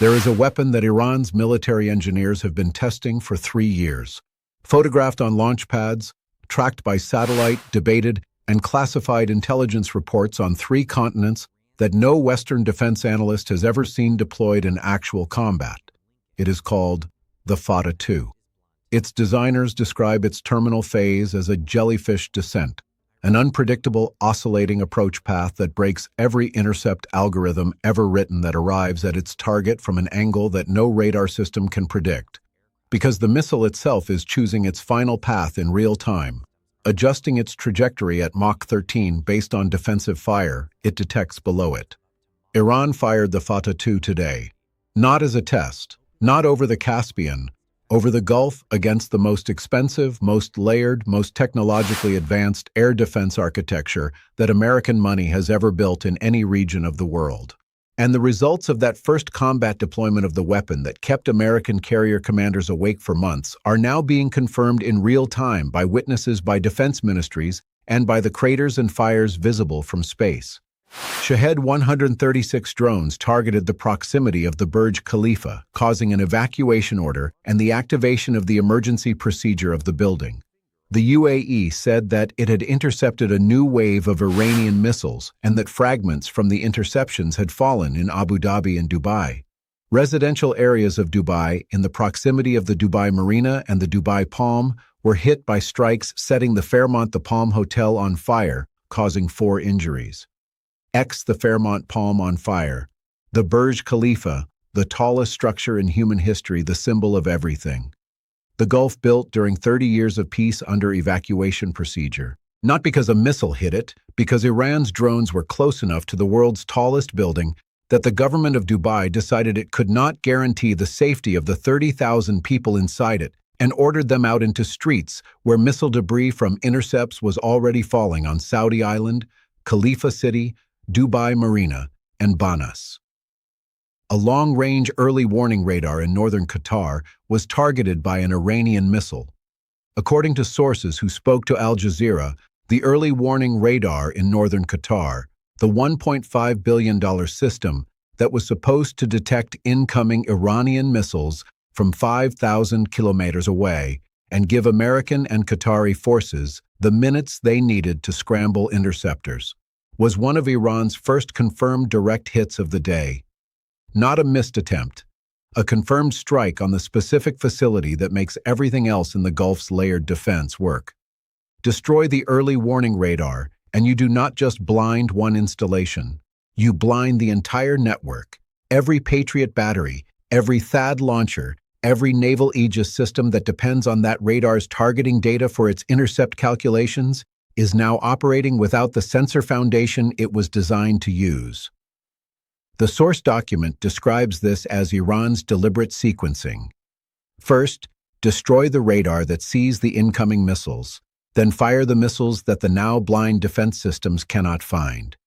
There is a weapon that Iran's military engineers have been testing for 3 years. Photographed on launch pads, tracked by satellite, debated, and classified intelligence reports on 3 continents that no Western defense analyst has ever seen deployed in actual combat. It is called the FATTAH. Its designers describe its terminal phase as a jellyfish descent, an unpredictable, oscillating approach path that breaks every intercept algorithm ever written that arrives at its target from an angle that no radar system can predict. Because the missile itself is choosing its final path in real time, adjusting its trajectory at Mach 13 based on defensive fire it detects below it. Iran fired the FATTAH today, not as a test, not over the Caspian, over the Gulf against the most expensive, most layered, most technologically advanced air defense architecture that American money has ever built in any region of the world. And the results of that first combat deployment of the weapon that kept American carrier commanders awake for months are now being confirmed in real time by witnesses by defense ministries and by the craters and fires visible from space. Shahed 136 drones targeted the proximity of the Burj Khalifa, causing an evacuation order and the activation of the emergency procedure of the building. The UAE said that it had intercepted a new wave of Iranian missiles and that fragments from the interceptions had fallen in Abu Dhabi and Dubai. Residential areas of Dubai in the proximity of the Dubai Marina and the Dubai Palm were hit by strikes, setting the Fairmont the Palm Hotel on fire, causing 4 injuries. The Fairmont Palm on fire. The Burj Khalifa, the tallest structure in human history, the symbol of everything. The Gulf built during 30 years of peace under evacuation procedure. Not because a missile hit it, because Iran's drones were close enough to the world's tallest building that the government of Dubai decided it could not guarantee the safety of the 30,000 people inside it and ordered them out into streets where missile debris from intercepts was already falling on Saudi Island, Khalifa City, Dubai Marina, and Banas. A long-range early warning radar in northern Qatar was targeted by an Iranian missile. According to sources who spoke to Al Jazeera, the early warning radar in northern Qatar, the $1.5 billion system that was supposed to detect incoming Iranian missiles from 5,000 kilometers away and give American and Qatari forces the minutes they needed to scramble interceptors, was one of Iran's first confirmed direct hits of the day. Not a missed attempt, a confirmed strike on the specific facility that makes everything else in the Gulf's layered defense work. Destroy the early warning radar, and you do not just blind one installation. You blind the entire network. Every Patriot battery, every THAAD launcher, every naval Aegis system that depends on that radar's targeting data for its intercept calculations is now operating without the sensor foundation it was designed to use. The source document describes this as Iran's deliberate sequencing. First, destroy the radar that sees the incoming missiles, then fire the missiles that the now blind defense systems cannot find.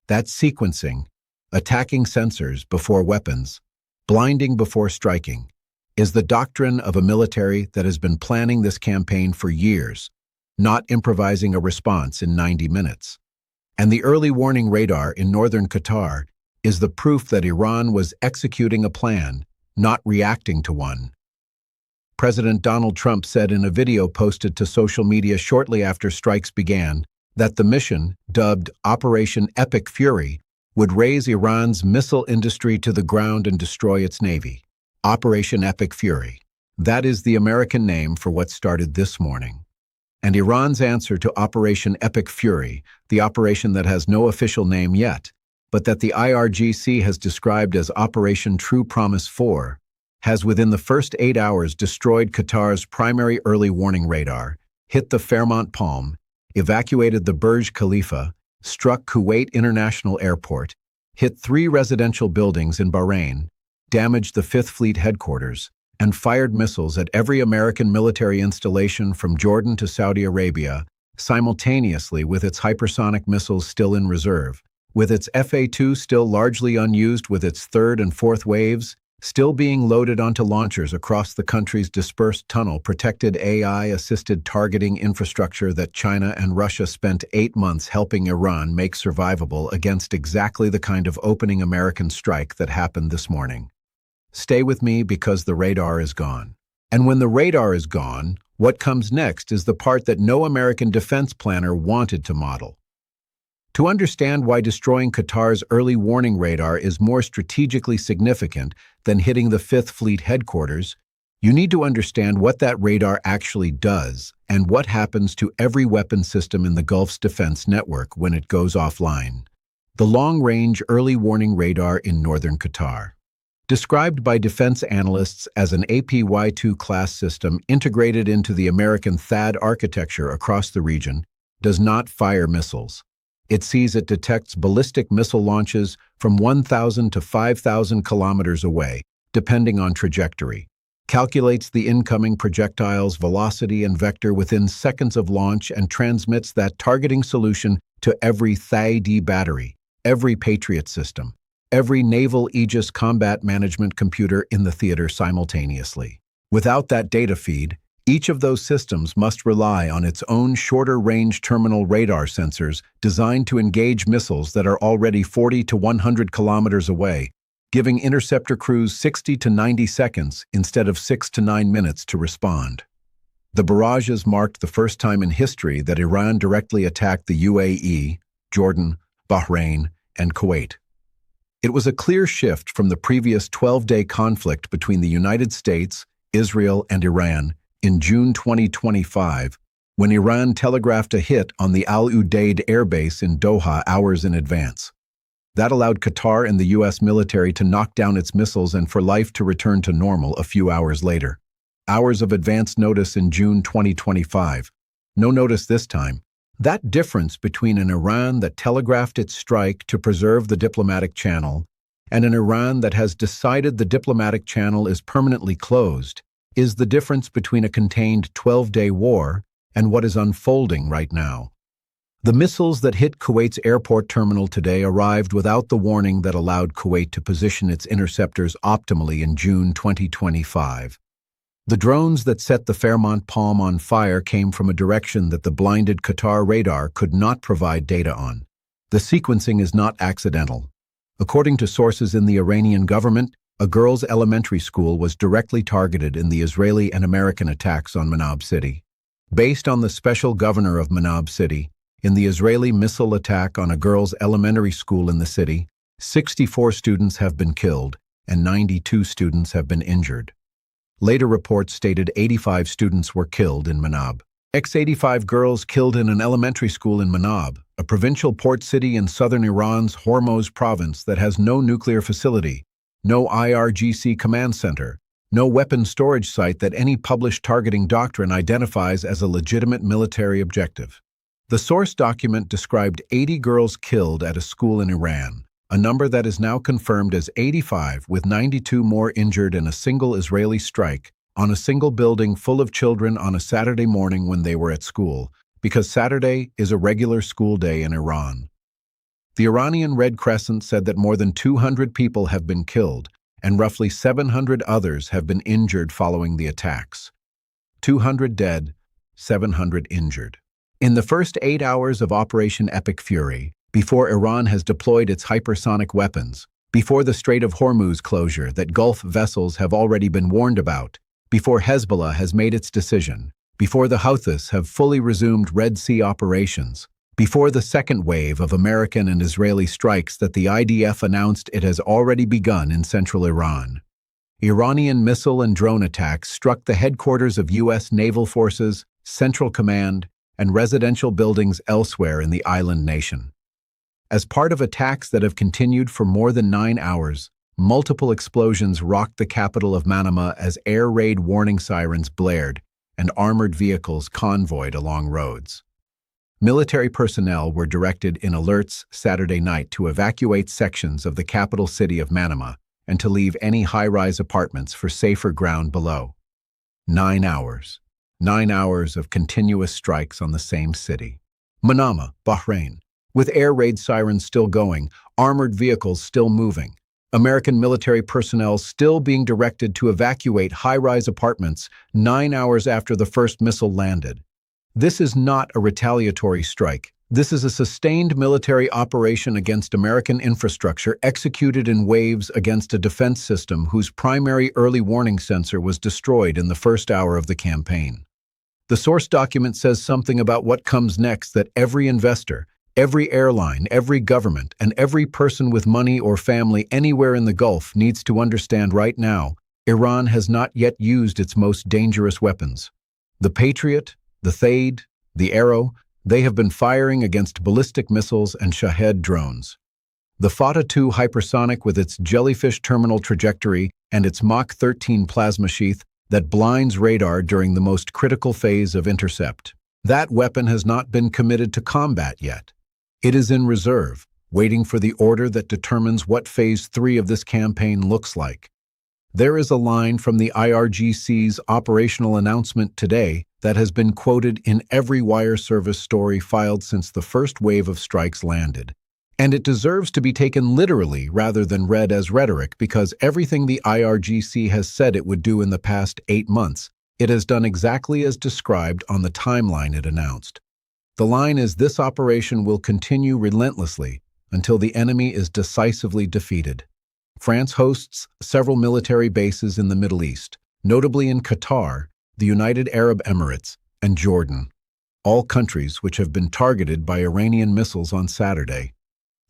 That sequencing, attacking sensors before weapons, blinding before striking, is the doctrine of a military that has been planning this campaign for years, not improvising a response in 90 minutes. And the early warning radar in northern Qatar is the proof that Iran was executing a plan, not reacting to one. President Donald Trump said in a video posted to social media shortly after strikes began that the mission, dubbed Operation Epic Fury, would raise Iran's missile industry to the ground and destroy its navy. Operation Epic Fury. That is the American name for what started this morning. And Iran's answer to Operation Epic Fury, the operation that has no official name yet, but that the IRGC has described as Operation True Promise 4, has within the first 8 hours destroyed Qatar's primary early warning radar, hit the Fairmont Palm, evacuated the Burj Khalifa, struck Kuwait International Airport, hit 3 residential buildings in Bahrain, damaged the 5th Fleet headquarters, and fired missiles at every American military installation from Jordan to Saudi Arabia, simultaneously with its hypersonic missiles still in reserve, with its FA-2 still largely unused with its 3rd and 4th waves, still being loaded onto launchers across the country's dispersed tunnel-protected AI-assisted targeting infrastructure that China and Russia spent 8 months helping Iran make survivable against exactly the kind of opening American strike that happened this morning. Stay with me because the radar is gone. And when the radar is gone, what comes next is the part that no American defense planner wanted to model. To understand why destroying Qatar's early warning radar is more strategically significant than hitting the Fifth Fleet headquarters, you need to understand what that radar actually does and what happens to every weapon system in the Gulf's defense network when it goes offline. The Long-Range Early Warning Radar in northern Qatar. Described by defense analysts as an APY-2 class system integrated into the American THAAD architecture across the region, does not fire missiles. It detects ballistic missile launches from 1,000 to 5,000 kilometers away, depending on trajectory, calculates the incoming projectile's velocity and vector within seconds of launch, and transmits that targeting solution to every THAAD battery, every Patriot system, every Naval Aegis combat management computer in the theater simultaneously. Without that data feed, each of those systems must rely on its own shorter-range terminal radar sensors designed to engage missiles that are already 40 to 100 kilometers away, giving interceptor crews 60 to 90 seconds instead of 6 to 9 minutes to respond. The barrages marked the first time in history that Iran directly attacked the UAE, Jordan, Bahrain, and Kuwait. It was a clear shift from the previous 12-day conflict between the United States, Israel, and Iran in June 2025, when Iran telegraphed a hit on the Al Udeid airbase in Doha hours in advance. That allowed Qatar and the U.S. military to knock down its missiles and for life to return to normal a few hours later. Hours of advance notice in June 2025. No notice this time. That difference between an Iran that telegraphed its strike to preserve the diplomatic channel and an Iran that has decided the diplomatic channel is permanently closed is the difference between a contained 12-day war and what is unfolding right now. The missiles that hit Kuwait's airport terminal today arrived without the warning that allowed Kuwait to position its interceptors optimally in June 2025. The drones that set the Fairmont Palm on fire came from a direction that the blinded Qatar radar could not provide data on. The sequencing is not accidental. According to sources in the Iranian government, a girls' elementary school was directly targeted in the Israeli and American attacks on Manab City. Based on the special governor of Manab City, in the Israeli missile attack on a girls' elementary school in the city, 64 students have been killed and 92 students have been injured. Later reports stated 85 students were killed in Manab. 85 girls killed in an elementary school in Manab, a provincial port city in southern Iran's Hormuz province that has no nuclear facility, no IRGC command center, no weapon storage site that any published targeting doctrine identifies as a legitimate military objective. The source document described 80 girls killed at a school in Iran, a number that is now confirmed as 85, with 92 more injured in a single Israeli strike on a single building full of children on a Saturday morning when they were at school, because Saturday is a regular school day in Iran. The Iranian Red Crescent said that more than 200 people have been killed and roughly 700 others have been injured following the attacks. 200 dead, 700 injured. In the first 8 hours of Operation Epic Fury, before Iran has deployed its hypersonic weapons, before the Strait of Hormuz closure that Gulf vessels have already been warned about, before Hezbollah has made its decision, before the Houthis have fully resumed Red Sea operations, before the second wave of American and Israeli strikes that the IDF announced it has already begun in central Iran. Iranian missile and drone attacks struck the headquarters of U.S. naval forces, Central Command, and residential buildings elsewhere in the island nation. As part of attacks that have continued for more than 9 hours, multiple explosions rocked the capital of Manama as air raid warning sirens blared and armored vehicles convoyed along roads. Military personnel were directed in alerts Saturday night to evacuate sections of the capital city of Manama and to leave any high-rise apartments for safer ground below. 9 hours. 9 hours of continuous strikes on the same city. Manama, Bahrain. With air raid sirens still going, armored vehicles still moving, American military personnel still being directed to evacuate high-rise apartments 9 hours after the first missile landed. This is not a retaliatory strike. This is a sustained military operation against American infrastructure executed in waves against a defense system whose primary early warning sensor was destroyed in the first hour of the campaign. The source document says something about what comes next that every investor, every airline, every government, and every person with money or family anywhere in the Gulf needs to understand right now. Iran has not yet used its most dangerous weapons. The Patriot, the Thaid, the Arrow, they have been firing against ballistic missiles and Shahed drones. The FATTAH-2 hypersonic with its jellyfish terminal trajectory and its Mach 13 plasma sheath that blinds radar during the most critical phase of intercept. That weapon has not been committed to combat yet. It is in reserve, waiting for the order that determines what Phase 3 of this campaign looks like. There is a line from the IRGC's operational announcement today that has been quoted in every wire service story filed since the first wave of strikes landed. And it deserves to be taken literally rather than read as rhetoric because everything the IRGC has said it would do in the past 8 months, it has done exactly as described on the timeline it announced. The line is this operation will continue relentlessly until the enemy is decisively defeated. France hosts several military bases in the Middle East, notably in Qatar, the United Arab Emirates, and Jordan, all countries which have been targeted by Iranian missiles on Saturday.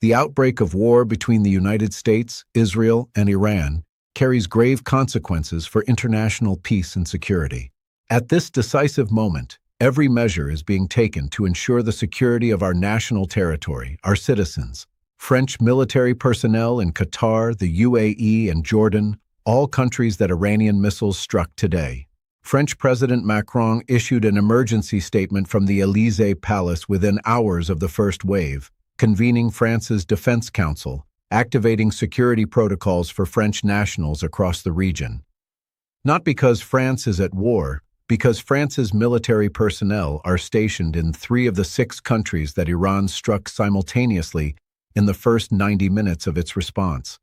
The outbreak of war between the United States, Israel, and Iran carries grave consequences for international peace and security. At this decisive moment, every measure is being taken to ensure the security of our national territory, our citizens. French military personnel in Qatar, the UAE, and Jordan, all countries that Iranian missiles struck today. French President Macron issued an emergency statement from the Élysée Palace within hours of the first wave, convening France's Defense Council, activating security protocols for French nationals across the region. Not because France is at war, because France's military personnel are stationed in 3 of the 6 countries that Iran struck simultaneously in the first 90 minutes of its response.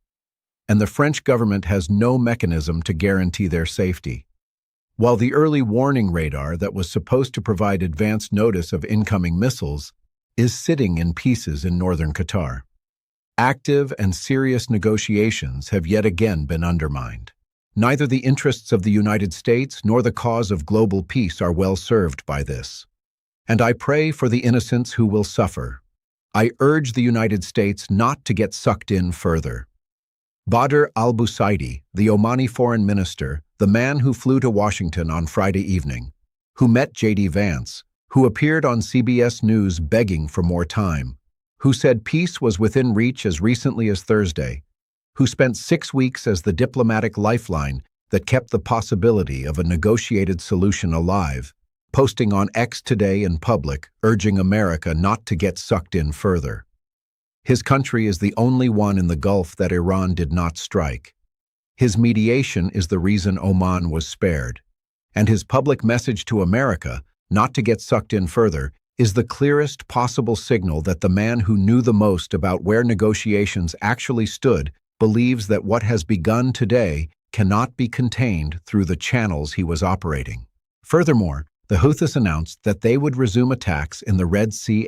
And the French government has no mechanism to guarantee their safety. While the early warning radar that was supposed to provide advance notice of incoming missiles is sitting in pieces in northern Qatar. Active and serious negotiations have yet again been undermined. Neither the interests of the United States nor the cause of global peace are well served by this. And I pray for the innocents who will suffer. I urge the United States not to get sucked in further. Badr al-Busaidi, the Omani foreign minister, the man who flew to Washington on Friday evening, who met J.D. Vance, who appeared on CBS News begging for more time, who said peace was within reach as recently as Thursday, who spent 6 weeks as the diplomatic lifeline that kept the possibility of a negotiated solution alive, posting on X today in public, urging America not to get sucked in further. His country is the only one in the Gulf that Iran did not strike. His mediation is the reason Oman was spared. And his public message to America, not to get sucked in further, is the clearest possible signal that the man who knew the most about where negotiations actually stood believes that what has begun today cannot be contained through the channels he was operating. Furthermore, the Houthis announced that they would resume attacks in the Red Sea.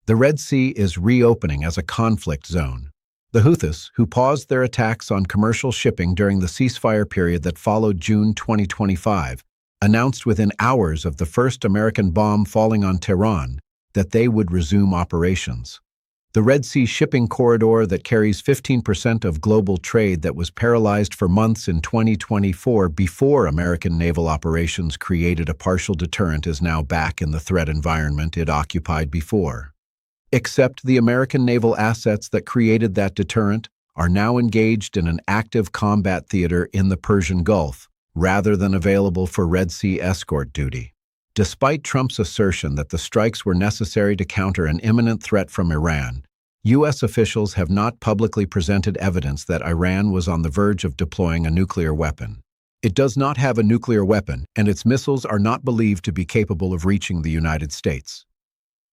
The Red Sea is reopening as a conflict zone. The Houthis, who paused their attacks on commercial shipping during the ceasefire period that followed June 2025, announced within hours of the first American bomb falling on Tehran that they would resume operations. The Red Sea shipping corridor that carries 15% of global trade that was paralyzed for months in 2024 before American naval operations created a partial deterrent is now back in the threat environment it occupied before. Except the American naval assets that created that deterrent are now engaged in an active combat theater in the Persian Gulf, rather than available for Red Sea escort duty. Despite Trump's assertion that the strikes were necessary to counter an imminent threat from Iran, U.S. officials have not publicly presented evidence that Iran was on the verge of deploying a nuclear weapon. It does not have a nuclear weapon, and its missiles are not believed to be capable of reaching the United States.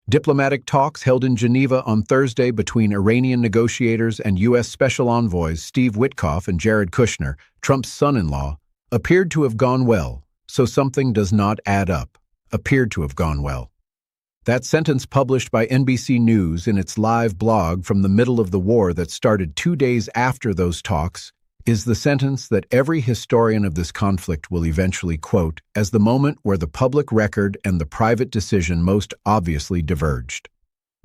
Diplomatic talks held in Geneva on Thursday between Iranian negotiators and U.S. Special Envoys Steve Witkoff and Jared Kushner, Trump's son-in-law, appeared to have gone well, so something does not add up. Appeared to have gone well. That sentence published by NBC News in its live blog from the middle of the war that started 2 days after those talks is the sentence that every historian of this conflict will eventually quote as the moment where the public record and the private decision most obviously diverged.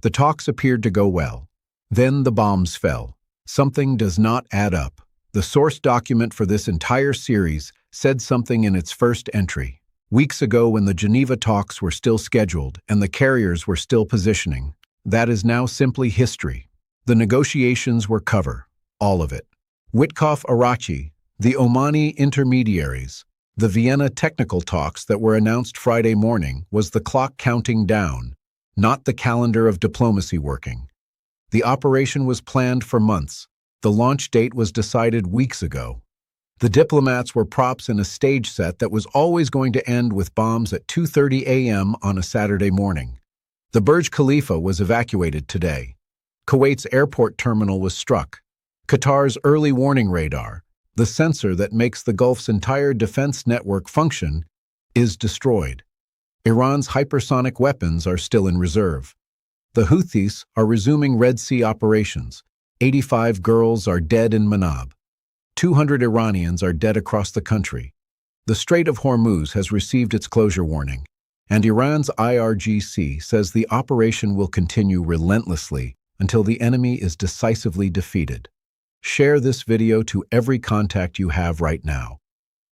The talks appeared to go well. Then the bombs fell. Something does not add up. The source document for this entire series said something in its first entry. Weeks ago, when the Geneva talks were still scheduled and the carriers were still positioning, that is now simply history. The negotiations were cover, all of it. Witkoff-Arachi, the Omani intermediaries, the Vienna technical talks that were announced Friday morning was the clock counting down, not the calendar of diplomacy working. The operation was planned for months. The launch date was decided weeks ago. The diplomats were props in a stage set that was always going to end with bombs at 2:30 a.m. on a Saturday morning. The Burj Khalifa was evacuated today. Kuwait's airport terminal was struck. Qatar's early warning radar, the sensor that makes the Gulf's entire defense network function, is destroyed. Iran's hypersonic weapons are still in reserve. The Houthis are resuming Red Sea operations. 85 girls are dead in Manab. 200 Iranians are dead across the country. The Strait of Hormuz has received its closure warning, and Iran's IRGC says the operation will continue relentlessly until the enemy is decisively defeated. Share this video to every contact you have right now.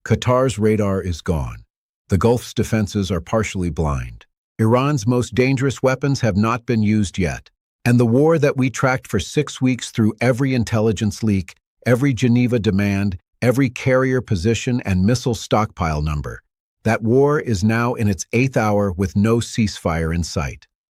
Qatar's radar is gone. The Gulf's defenses are partially blind. Iran's most dangerous weapons have not been used yet. And the war that we tracked for 6 weeks through every intelligence leak, every Geneva demand, every carrier position and missile stockpile number, that war is now in its 8th hour with no ceasefire in sight.